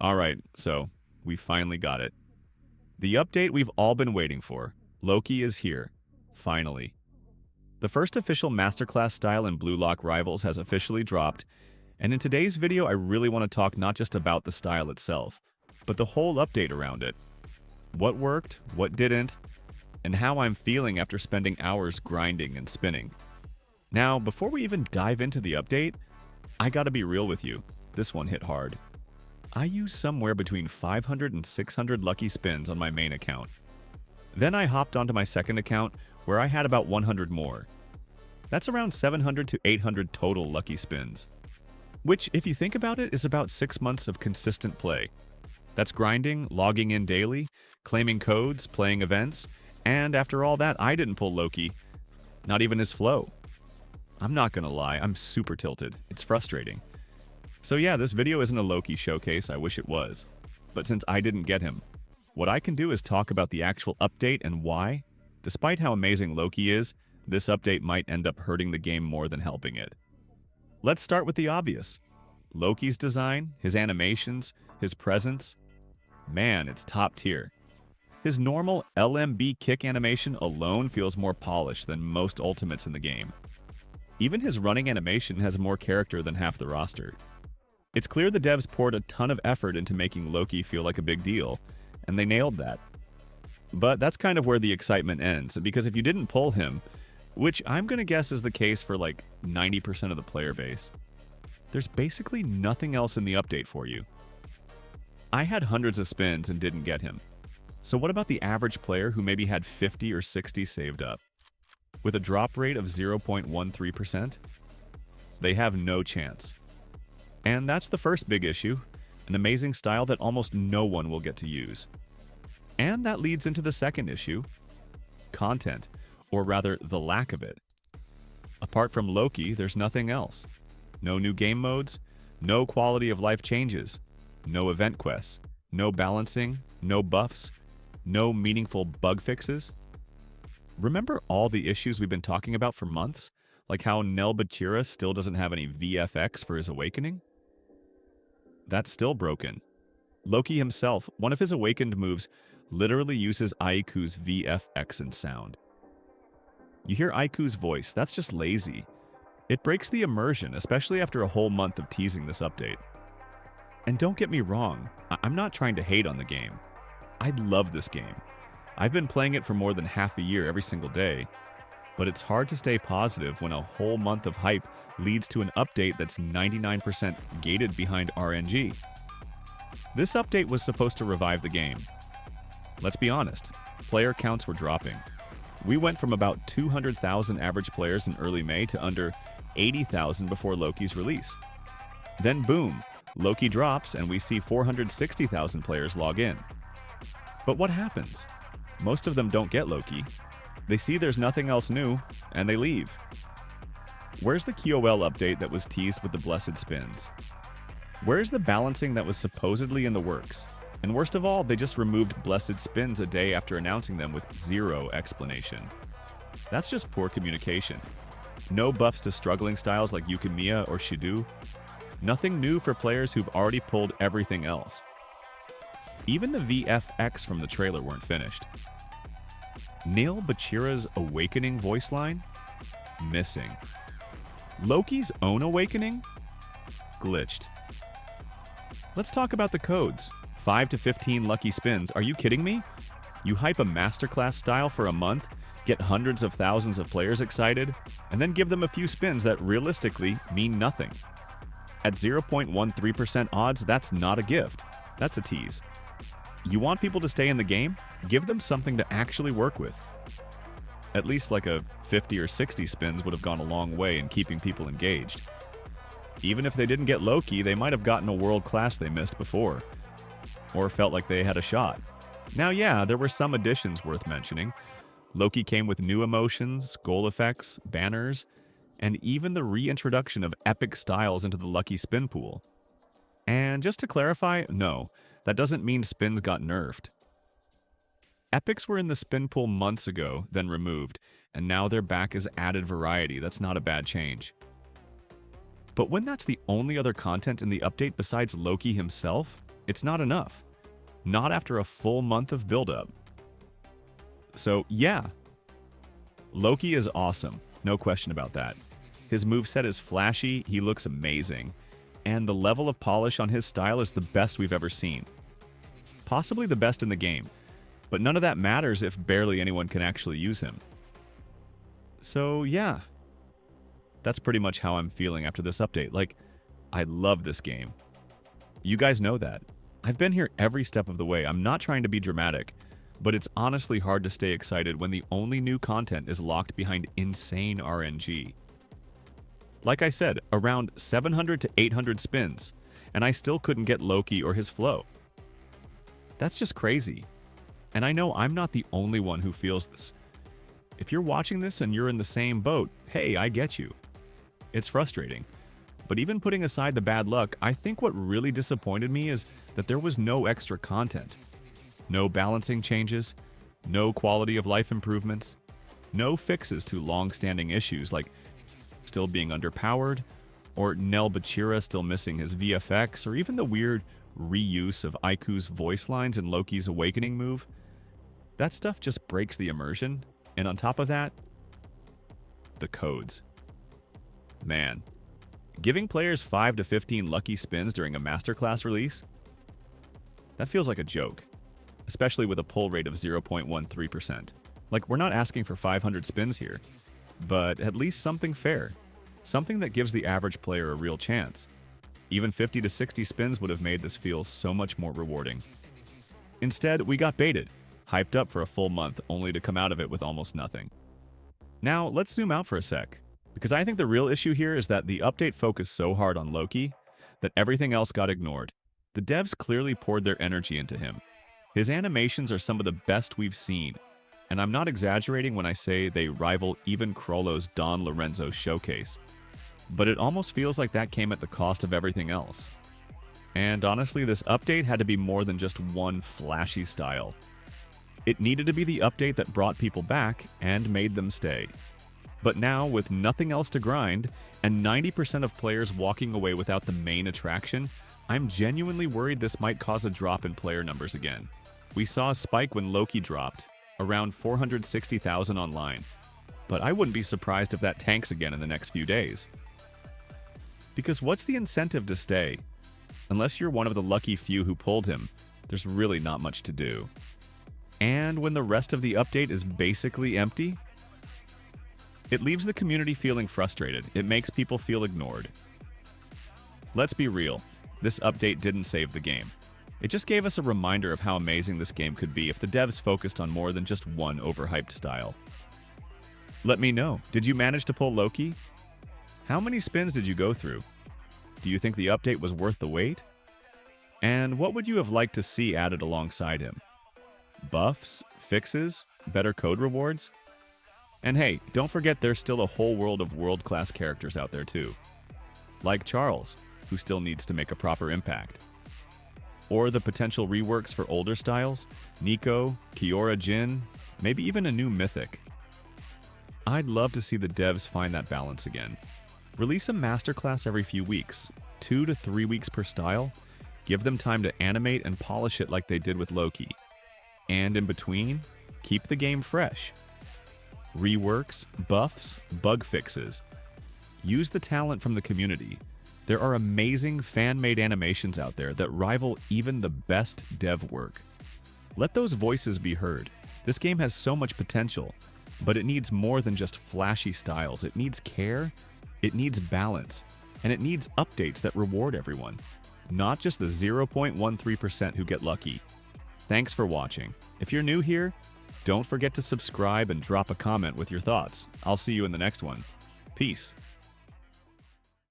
Alright, so we finally got it. The update we've all been waiting for. Loki is here. Finally. The first official Masterclass style in Blue Lock Rivals has officially dropped, and in today's video I really want to talk not just about the style itself, but the whole update around it. What worked, what didn't, and how I'm feeling after spending hours grinding and spinning. Now, before we even dive into the update, I gotta be real with you. This one hit hard. I used somewhere between 500 and 600 lucky spins on my main account. Then I hopped onto my second account where I had about 100 more. That's around 700 to 800 total lucky spins. Which, if you think about it, is about 6 months of consistent play. That's grinding, logging in daily, claiming codes, playing events, and after all that, I didn't pull Loki. Not even his flow. I'm not gonna lie, I'm super tilted. It's frustrating. So yeah, this video isn't a Loki showcase, I wish it was. But since I didn't get him, what I can do is talk about the actual update and why, despite how amazing Loki is, this update might end up hurting the game more than helping it. Let's start with the obvious. Loki's design, his animations, his presence. Man, it's top tier. His normal LMB kick animation alone feels more polished than most ultimates in the game. Even his running animation has more character than half the roster. It's clear the devs poured a ton of effort into making Loki feel like a big deal, and they nailed that. But that's kind of where the excitement ends, because if you didn't pull him, which I'm gonna guess is the case for like 90% of the player base, there's basically nothing else in the update for you. I had hundreds of spins and didn't get him. So what about the average player who maybe had 50 or 60 saved up? With a drop rate of 0.13%? They have no chance. And that's the first big issue, an amazing style that almost no one will get to use. And that leads into the second issue, content, or rather the lack of it. Apart from Loki, there's nothing else. No new game modes, no quality of life changes, no event quests, no balancing, no buffs, no meaningful bug fixes. Remember all the issues we've been talking about for months? Like how Nelbachira still doesn't have any VFX for his awakening? That's still broken. Loki himself, one of his awakened moves, literally uses Aiku's VFX and sound. You hear Aiku's voice, that's just lazy. It breaks the immersion, especially after a whole month of teasing this update. And don't get me wrong, I'm not trying to hate on the game. I love this game. I've been playing it for more than half a year every single day, but it's hard to stay positive when a whole month of hype leads to an update that's 99% gated behind RNG. This update was supposed to revive the game. Let's be honest, player counts were dropping. We went from about 200,000 average players in early May to under 80,000 before Loki's release. Then boom, Loki drops and we see 460,000 players log in. But what happens? Most of them don't get Loki. They see there's nothing else new, and they leave. Where's the QOL update that was teased with the blessed spins? Where's the balancing that was supposedly in the works? And worst of all, they just removed blessed spins a day after announcing them with zero explanation. That's just poor communication. No buffs to struggling styles like Yukimiya or Shidu. Nothing new for players who've already pulled everything else. Even the VFX from the trailer weren't finished. Neil Bachira's awakening voice line? Missing. Loki's own awakening? Glitched. Let's talk about the codes. 5 to 15 lucky spins. Are you kidding me? You hype a masterclass style for a month, get hundreds of thousands of players excited, and then give them a few spins that realistically mean nothing. At 0.13% odds, that's not a gift. That's a tease. You want people to stay in the game? Give them something to actually work with. At least like a 50 or 60 spins would have gone a long way in keeping people engaged. Even if they didn't get Loki, they might have gotten a world class they missed before, or felt like they had a shot. Now yeah, there were some additions worth mentioning. Loki came with new emotions, goal effects, banners, and even the reintroduction of epic styles into the lucky spin pool. And just to clarify, no, that doesn't mean spins got nerfed. Epics were in the spin pool months ago, then removed, and now they're back as added variety. That's not a bad change. But when that's the only other content in the update besides Loki himself, It's not enough. Not after a full month of build-up. So yeah, Loki is awesome. No question about that. His moveset is flashy, he looks amazing, and the level of polish on his style is the best we've ever seen. Possibly the best in the game, but none of that matters if barely anyone can actually use him. So yeah, that's pretty much how I'm feeling after this update. Like, I love this game. You guys know that. I've been here every step of the way. I'm not trying to be dramatic, but it's honestly hard to stay excited when the only new content is locked behind insane RNG. Like I said, around 700 to 800 spins, and I still couldn't get Loki or his flow. That's just crazy. And I know I'm not the only one who feels this. If you're watching this and you're in the same boat, hey, I get you. It's frustrating. But even putting aside the bad luck, I think what really disappointed me is that there was no extra content. No balancing changes, no quality of life improvements, no fixes to long-standing issues like still being underpowered, or Nel Bachira still missing his VFX, or even the weird reuse of Aiku's voice lines in Loki's Awakening move. That stuff just breaks the immersion, and on top of that, the codes. Man, giving players 5 to 15 lucky spins during a masterclass release? That feels like a joke, especially with a pull rate of 0.13%. Like, we're not asking for 500 spins here, but at least something fair. Something that gives the average player a real chance. Even 50 to 60 spins would have made this feel so much more rewarding. Instead, we got baited, hyped up for a full month, only to come out of it with almost nothing. Now, let's zoom out for a sec, because I think the real issue here is that the update focused so hard on Loki that everything else got ignored. The devs clearly poured their energy into him. His animations are some of the best we've seen, and I'm not exaggerating when I say they rival even Crollo's Don Lorenzo showcase. But it almost feels like that came at the cost of everything else. And honestly, this update had to be more than just one flashy style. It needed to be the update that brought people back and made them stay. But now, with nothing else to grind, and 90% of players walking away without the main attraction, I'm genuinely worried this might cause a drop in player numbers again. We saw a spike when Loki dropped, around 460,000 online. But I wouldn't be surprised if that tanks again in the next few days. Because what's the incentive to stay? Unless you're one of the lucky few who pulled him, there's really not much to do. And when the rest of the update is basically empty, it leaves the community feeling frustrated. It makes people feel ignored. Let's be real, this update didn't save the game. It just gave us a reminder of how amazing this game could be if the devs focused on more than just one overhyped style. Let me know, did you manage to pull Loki? How many spins did you go through? Do you think the update was worth the wait? And what would you have liked to see added alongside him? Buffs? Fixes? Better code rewards? And hey, don't forget there's still a whole world of world-class characters out there too. Like Charles, who still needs to make a proper impact. Or the potential reworks for older styles, Nico, Kiora Jin, maybe even a new mythic. I'd love to see the devs find that balance again. Release a masterclass every few weeks, 2 to 3 weeks per style. Give them time to animate and polish it like they did with Loki. And in between, keep the game fresh. Reworks, buffs, bug fixes. Use the talent from the community. There are amazing fan-made animations out there that rival even the best dev work. Let those voices be heard. This game has so much potential, but it needs more than just flashy styles. It needs care, it needs balance, and it needs updates that reward everyone, not just the 0.13% who get lucky. Thanks for watching. If you're new here, don't forget to subscribe and drop a comment with your thoughts. I'll see you in the next one. Peace.